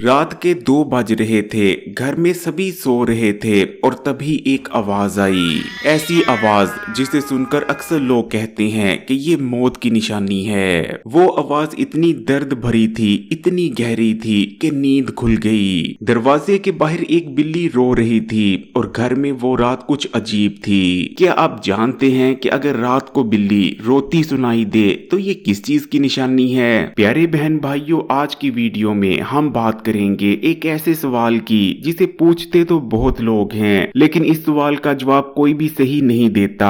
रात के 2 बज रहे थे। घर में सभी सो रहे थे और तभी एक आवाज आई। ऐसी आवाज जिसे सुनकर अक्सर लोग कहते हैं कि ये मौत की निशानी है। वो आवाज इतनी दर्द भरी थी, इतनी गहरी थी कि नींद खुल गई। दरवाजे के बाहर एक बिल्ली रो रही थी और घर में वो रात कुछ अजीब थी। क्या आप जानते हैं कि अगर रात को बिल्ली रोती सुनाई दे तो ये किस चीज की निशानी है? प्यारे बहन भाइयों, आज की वीडियो में हम बात करेंगे एक ऐसे सवाल की जिसे पूछते तो बहुत लोग हैं, लेकिन इस सवाल का जवाब कोई भी सही नहीं देता।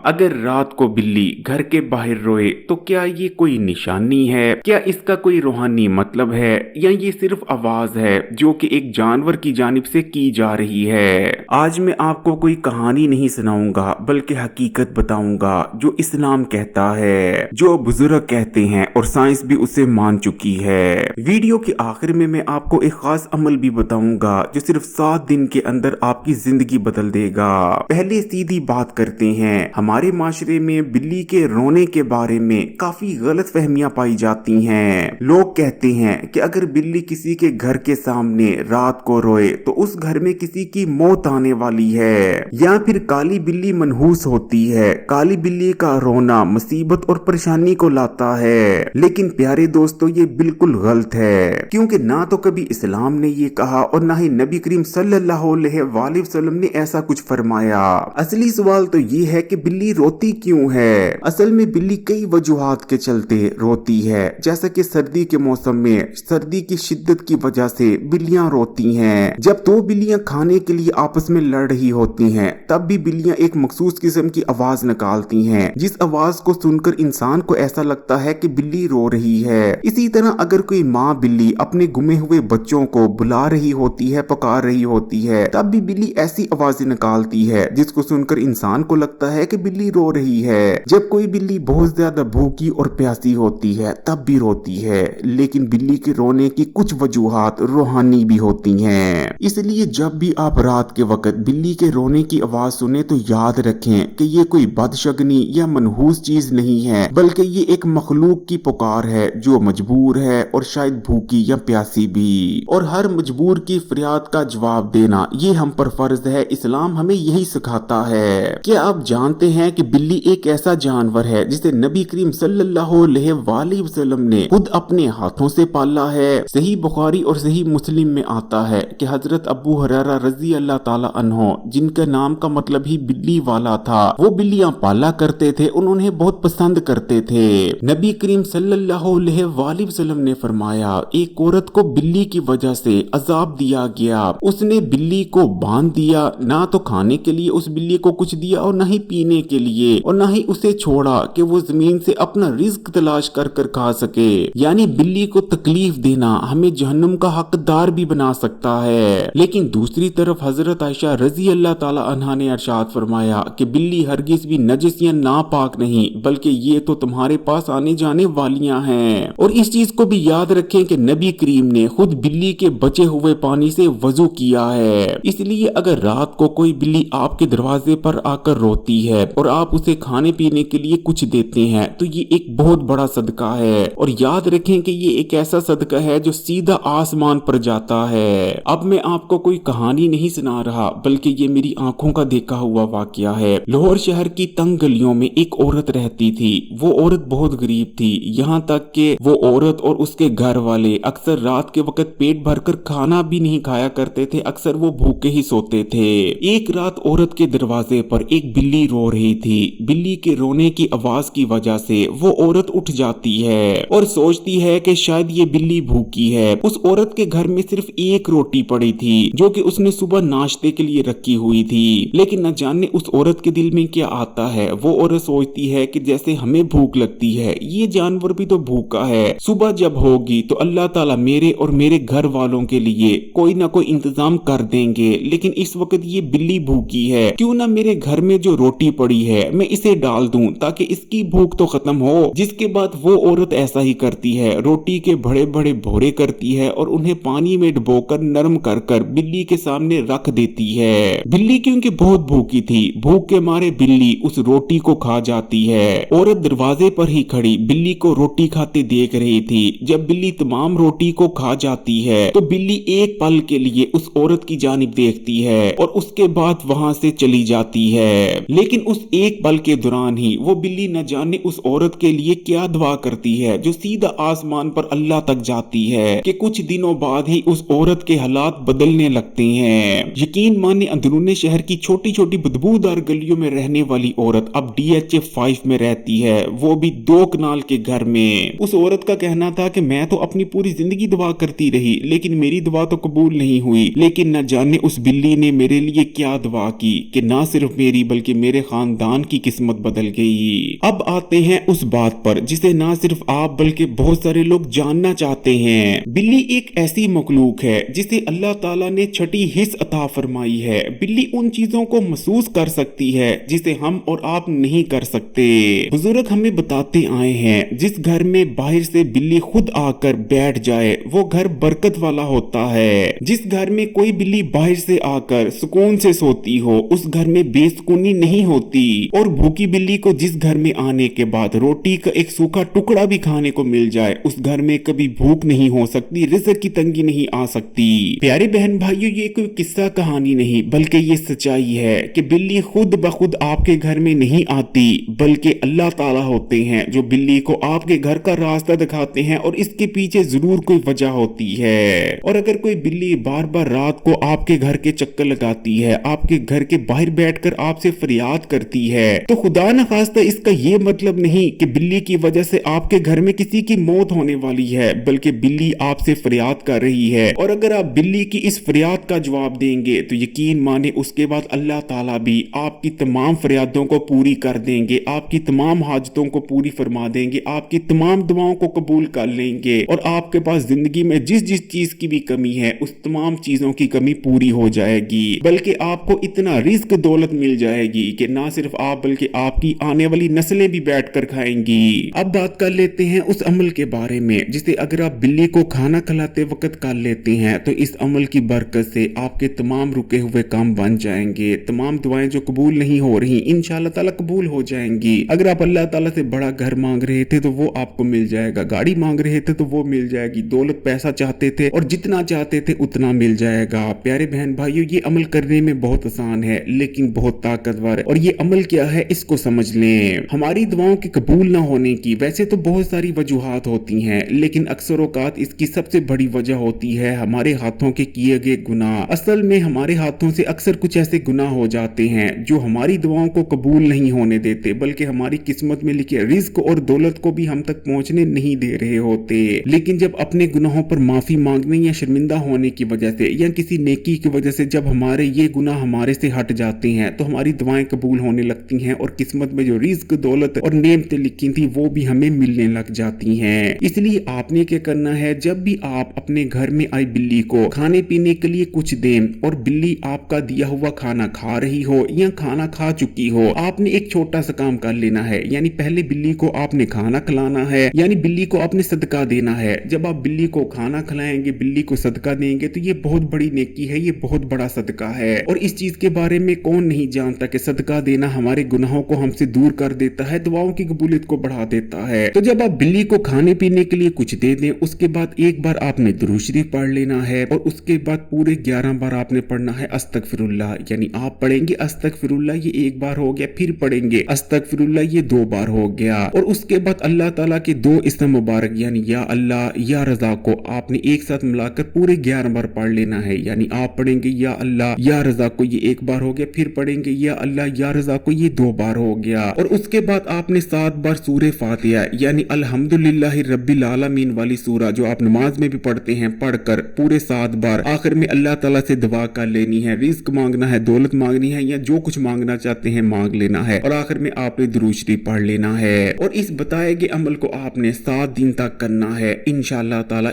अगर रात को बिल्ली घर के बाहर रोए तो क्या ये कोई निशानी है? क्या इसका कोई रूहानी मतलब है या ये सिर्फ आवाज है जो कि एक जानवर की जानिब से की जा रही है? आज मैं आपको कोई कहानी नहीं सुनाऊंगा बल्कि हकीकत बताऊंगा जो इस्लाम कहता है, जो बुजुर्ग कहते हैं और साइंस भी उसे मान चुकी है। वीडियो के आखिर में मैं आपको एक खास अमल भी बताऊंगा जो सिर्फ 7 दिन के अंदर आपकी जिंदगी बदल देगा। पहले सीधी बात करते हैं। हमारे माशरे में बिल्ली के रोने के बारे में काफी गलत फहमियां पाई जाती हैं। लोग कहते हैं कि अगर बिल्ली किसी के घर के सामने रात को रोए तो उस घर में किसी की मौत आने वाली है, या फिर काली बिल्ली मनहूस होती है। काली बिल्ली का रोना मुसीबत और परेशानी को लाता है। लेकिन प्यारे दोस्तों, ये बिल्कुल गलत है, क्योंकि ना तो कभी इस्लाम ने ये कहा और ना ही नबी करीम सल्लल्लाहु अलैहि वसल्लम ने ऐसा कुछ फरमाया। असली सवाल तो ये है कि बिल्ली रोती क्यों है। असल में बिल्ली कई वजूहात के चलते रोती है, जैसा कि सर्दी के मौसम में सर्दी की शिद्दत की वजह से बिल्लियां रोती हैं। जब 2 बिल्लियां खाने के लिए आपस में लड़ रही होती हैं, तब भी बिल्लियां एक मखसूस किस्म की आवाज निकालती हैं, जिस आवाज को सुनकर इंसान को ऐसा लगता है कि बिल्ली रो रही है। इसी तरह अगर कोई माँ बिल्ली अपने गुमे हुए बच्चों को बुला रही होती है, पुकार रही होती है, तब भी बिल्ली ऐसी आवाजें निकालती है जिसको सुनकर इंसान को लगता है कि बिल्ली रो रही है। जब कोई बिल्ली बहुत ज्यादा भूखी और प्यासी होती है तब भी रोती है। लेकिन बिल्ली के रोने की कुछ वजूहात रूहानी भी होती हैं। इसलिए जब भी आप रात के वक्त बिल्ली के रोने की आवाज सुने तो याद रखें कि ये कोई बदशगनी या मनहूस चीज नहीं है, बल्कि ये एक मखलूक की पुकार है जो मजबूर है और शायद भूखी या प्यासी भी। और हर मजबूर की फरियाद का जवाब देना ये हम पर फर्ज है। इस्लाम हमें यही सिखाता है। क्या आप जानते हैं कि बिल्ली एक ऐसा जानवर है जिसे नबी करीम सल्लल्लाहु अलैहि वसल्लम ने खुद अपने हाथों से पाला है। सही बुखारी और सही मुस्लिम में आता है कि हजरत अबू हुरैरा रजी अल्लाह ताला अन्हो, जिनका नाम का मतलब ही बिल्ली वाला था, वो बिल्लियां पाला करते थे, उन्होंने बहुत पसंद करते थे। नबी करीम सल्लल्लाहु अलैहि वसल्लम ने फरमाया, एक औरत को बिल्ली की वजह से अजाब दिया गया। उसने बिल्ली को बांध दिया, ना तो खाने के लिए उस बिल्ली को कुछ दिया और ना ही पीने के लिए, और ना ही उसे छोड़ा कि वो जमीन से अपना रिज्क तलाश कर कर खा सके। यानी बिल्ली को तकलीफ देना हमें जहन्नुम का हकदार भी बना सकता है। लेकिन दूसरी तरफ हजरत आयशा रजी अल्लाह ताला अन्हा ने इरशाद फरमाया कि बिल्ली हरगिज भी नजस या नापाक नहीं, बल्कि ये तो तुम्हारे पास आने जाने वालियां हैं। और इस चीज को भी याद रखें कि नबी करीम ने खुद बिल्ली के बचे हुए पानी से वजू किया है। इसलिए अगर रात को कोई बिल्ली आपके दरवाजे पर आकर रोती है और आप उसे खाने पीने के लिए कुछ देते हैं तो ये एक बहुत बड़ा सदका है। और याद रखें कि ये एक ऐसा सदका है जो सीधा आसमान पर जाता है। अब मैं आपको कोई कहानी नहीं सुना रहा, बल्कि ये मेरी आंखों का देखा हुआ वाकया है। लाहौर शहर की तंग गलियों में एक औरत रहती थी। वो औरत बहुत गरीब थी, यहाँ तक कि वो औरत और उसके घर वाले अक्सर रात के वक्त पेट भरकर खाना भी नहीं खाया करते थे, अक्सर वो भूखे ही सोते थे। एक रात औरत के दरवाजे पर एक बिल्ली रो रही थी। बिल्ली के रोने की आवाज की वजह से वो औरत उठ जाती है और सोचती है कि शायद ये बिल्ली भूखी है। उस औरत के घर में सिर्फ एक रोटी पड़ी थी जो कि उसने सुबह नाश्ते के लिए रखी हुई थी। लेकिन न जाने उस औरत के दिल में क्या आता है, वो औरत सोचती है कि जैसे हमें भूख लगती है ये जानवर भी तो भूखा है, सुबह जब होगी तो अल्लाह ताला मेरे और मेरे घर वालों के लिए कोई ना कोई इंतजाम कर देंगे। लेकिन इस वक्त ये बिल्ली भूखी है, क्यों ना मेरे घर में जो रोटी पड़ी है मैं इसे डाल दूं ताकि इसकी भूख तो खत्म हो। जिसके बाद वो औरत ऐसा ही करती है, रोटी के बड़े बड़े भोरे करती है और उन्हें पानी में डुबोकर नरम कर कर बिल्ली के सामने रख देती है। बिल्ली क्योंकि बहुत भूखी थी, भूख के मारे बिल्ली उस रोटी को खा जाती है। औरत दरवाजे पर ही खड़ी बिल्ली को रोटी खाते देख रही थी। जब बिल्ली तमाम रोटी को खा जाती जाती है तो बिल्ली एक पल के लिए उस औरत की जानिब देखती है और उसके बाद वहां से चली जाती है। लेकिन उस एक पल के दौरान ही वो बिल्ली न जाने उस औरत के लिए क्या दुआ करती है जो सीधा आसमान पर अल्लाह तक जाती है कि कुछ दिनों बाद ही उस औरत के हालात बदलने लगते हैं। यकीन माने अंदरूनी शहर की छोटी छोटी बदबूदार गलियों में रहने वाली औरत अब DHA 5 में रहती है, वो भी 2 कनाल के घर में। उस औरत का कहना था कि मैं तो अपनी पूरी जिंदगी दुआ करती रही लेकिन मेरी दुआ तो कबूल नहीं हुई, लेकिन न जाने उस बिल्ली ने मेरे लिए क्या दुआ की कि ना सिर्फ मेरी बल्कि मेरे खानदान की किस्मत बदल गई। अब आते हैं उस बात पर जिसे ना सिर्फ आप बल्कि बहुत सारे लोग जानना चाहते हैं। बिल्ली एक ऐसी मखलूक है जिसे अल्लाह ताला ने छठी हिस्स अता फरमाई है। बिल्ली उन चीजों को महसूस कर सकती है जिसे हम और आप नहीं कर सकते। बुजुर्ग हमें बताते आए हैं जिस घर में बाहर से बिल्ली खुद आकर बैठ जाए वो घर बरकत वाला होता है। जिस घर में कोई बिल्ली बाहर से आकर सुकून से सोती हो उस घर में बेसुकूनी नहीं होती। और भूखी बिल्ली को जिस घर में आने के बाद रोटी का एक सूखा टुकड़ा भी खाने को मिल जाए उस घर में कभी भूख नहीं हो सकती, रिज़्क़ की तंगी नहीं आ सकती। प्यारे बहन भाइयों, ये कोई किस्सा कहानी नहीं बल्कि ये सच्चाई है कि बिल्ली खुद ब खुद आपके घर में नहीं आती बल्कि अल्लाह ताला होते हैं जो बिल्ली को आपके घर का रास्ता दिखाते हैं और इसके पीछे जरूर कोई वजह होती है। और अगर कोई बिल्ली बार बार रात को आपके घर के चक्कर लगाती है, आपके घर के बाहर बैठकर आपसे फरियाद करती है, तो खुदा न खास्ता इसका ये मतलब नहीं कि बिल्ली की वजह से आपके घर में किसी की मौत होने वाली है, बल्कि बिल्ली आपसे फरियाद कर रही है। और अगर आप बिल्ली की इस फरियाद का जवाब देंगे तो यकीन माने उसके बाद अल्लाह ताला भी आपकी तमाम फरियादों को पूरी कर देंगे, आपकी तमाम हाजतों को पूरी फरमा देंगे, आपकी तमाम दुआओं को कबूल कर लेंगे और आपके पास जिंदगी में जिस जिस चीज की भी कमी है उस तमाम चीजों की कमी पूरी हो जाएगी। बल्कि आपको इतना रिस्क दौलत मिल जाएगी कि ना सिर्फ आप बल्कि आपकी आने वाली नस्लें भी बैठकर खाएंगी। अब बात कर लेते हैं उस अमल के बारे में जिसे अगर आप बिल्ली को खाना खिलाते वक्त कर लेते हैं तो इस अमल की बरकत से आपके तमाम रुके हुए काम बन जाएंगे। तमाम दुआएं जो कबूल नहीं हो रही इंशाअल्लाह ताला कबूल हो जाएंगी। अगर आप अल्लाह ताला से बड़ा घर मांग रहे थे तो वो आपको मिल जाएगा, गाड़ी मांग रहे थे तो वो मिल जाएगी, दौलत पैसा चाहते थे और जितना चाहते थे उतना मिल जाएगा। प्यारे बहन भाइयों, ये अमल करने में बहुत आसान है लेकिन बहुत ताकतवर है। और ये अमल क्या है इसको समझ लें। हमारी दुआओं के कबूल ना होने की वैसे तो बहुत सारी वजूहात होती हैं लेकिन अक्सर औकात इसकी सबसे बड़ी वजह होती है हमारे हाथों के किए गए गुनाह। असल में हमारे हाथों से अक्सर कुछ ऐसे गुनाह हो जाते हैं जो हमारी दुआओं को कबूल नहीं होने देते बल्कि हमारी किस्मत में लिखे रिज्क और दौलत को भी हम तक पहुंचने नहीं दे रहे होते। लेकिन जब अपने गुनाहों पर माफी मांगने या शर्मिंदा होने की वजह से या किसी नेकी की वजह से जब हमारे ये गुनाह हमारे से हट जाते हैं तो हमारी दुआएं कबूल होने लगती हैं और किस्मत में जो रिज्क दौलत और नेमतें लिखी थी वो भी हमें मिलने लग जाती हैं। इसलिए आपने क्या करना है, जब भी आप अपने घर में आई बिल्ली को खाने पीने के लिए कुछ दें और बिल्ली आपका दिया हुआ खाना खा रही हो या खाना खा चुकी हो, आपने एक छोटा सा काम कर लेना है। यानी पहले बिल्ली को आपने खाना खिलाना है, यानी बिल्ली को आपने सदका देना है। जब आप बिल्ली को खाना खिलाएंगे, बिल्ली को सदका देंगे तो ये बहुत बड़ी नेकी है, ये बहुत बड़ा सदका है। और इस चीज के बारे में कौन नहीं जानता कि सदका देना हमारे गुनाहों को हमसे दूर कर देता है, दुआओं की कबूलियत को बढ़ा देता है। तो जब आप बिल्ली को खाने पीने के लिए कुछ दे दें उसके बाद एक बार आपने दुरूद शरीफ पढ़ लेना है और उसके बाद पूरे 11 बार आपने पढ़ना है अस्तगफिरुल्लाह। यानी आप पढ़ेंगे अस्तगफिरुल्लाह, ये एक बार हो गया, फिर पढ़ेंगे अस्तगफिरुल्लाह, ये 2 बार हो गया। और उसके बाद अल्लाह ताला के 2 इस्म मुबारक यानी या अल्लाह या रजा को आपने एक साथ मिलाकर पूरे 11 बार पढ़ लेना है। यानी आप पढ़ेंगे या अल्लाह या रजा को, ये एक बार हो गया, फिर पढ़ेंगे या अल्लाह या रजा को, ये 2 बार हो गया। और उसके बाद आपने 7 बार सूरे फातिहा यानी अल्हम्दुलिल्लाहि रब्बिल आलमीन वाली सूरा जो आप नमाज में भी पढ़ते हैं पढ़कर पूरे 7 बार आखिर में अल्लाह ताला से दुआ कर लेनी है, रिज्क मांगना है, दौलत मांगनी है या जो कुछ मांगना चाहते हैं मांग लेना है। और आखिर में आपने दुरूद शरीफ पढ़ लेना है। और इस बताए गए अमल को आपने 7 दिन तक करना है। इंशाअल्लाह ताला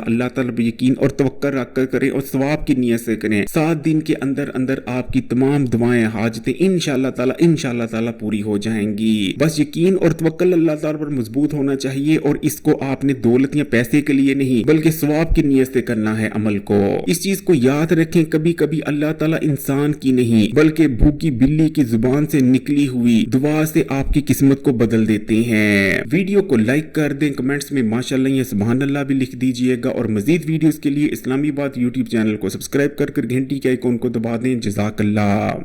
अल्लाह ताला पर यकीन और तवक्कुल रखकर करें और सवाब की नियत से करें। 7 दिन के अंदर अंदर आपकी तमाम दुआएं हाजतें इंशाअल्लाह ताला पूरी हो जाएंगी। बस यकीन और तवक्कुल अल्लाह ताला पर मजबूत होना चाहिए और इसको आपने दौलत या पैसे के लिए नहीं बल्कि सवाब की नियत से करना है अमल को। इस चीज को याद रखें, कभी कभी अल्लाह ताला इंसान की नहीं बल्कि भूखी बिल्ली की जुबान से निकली हुई दुआ से आपकी किस्मत को बदल देते हैं। वीडियो को लाइक कर दें, कमेंट्स में माशाअल्लाह या सुभान अल्लाह भी लिख दीजिएगा और मजीद वीडियोस के लिए इस्लामी बात यूट्यूब चैनल को सब्सक्राइब कर घंटी के आइकॉन को दबा दें। जज़ाकल्लाह।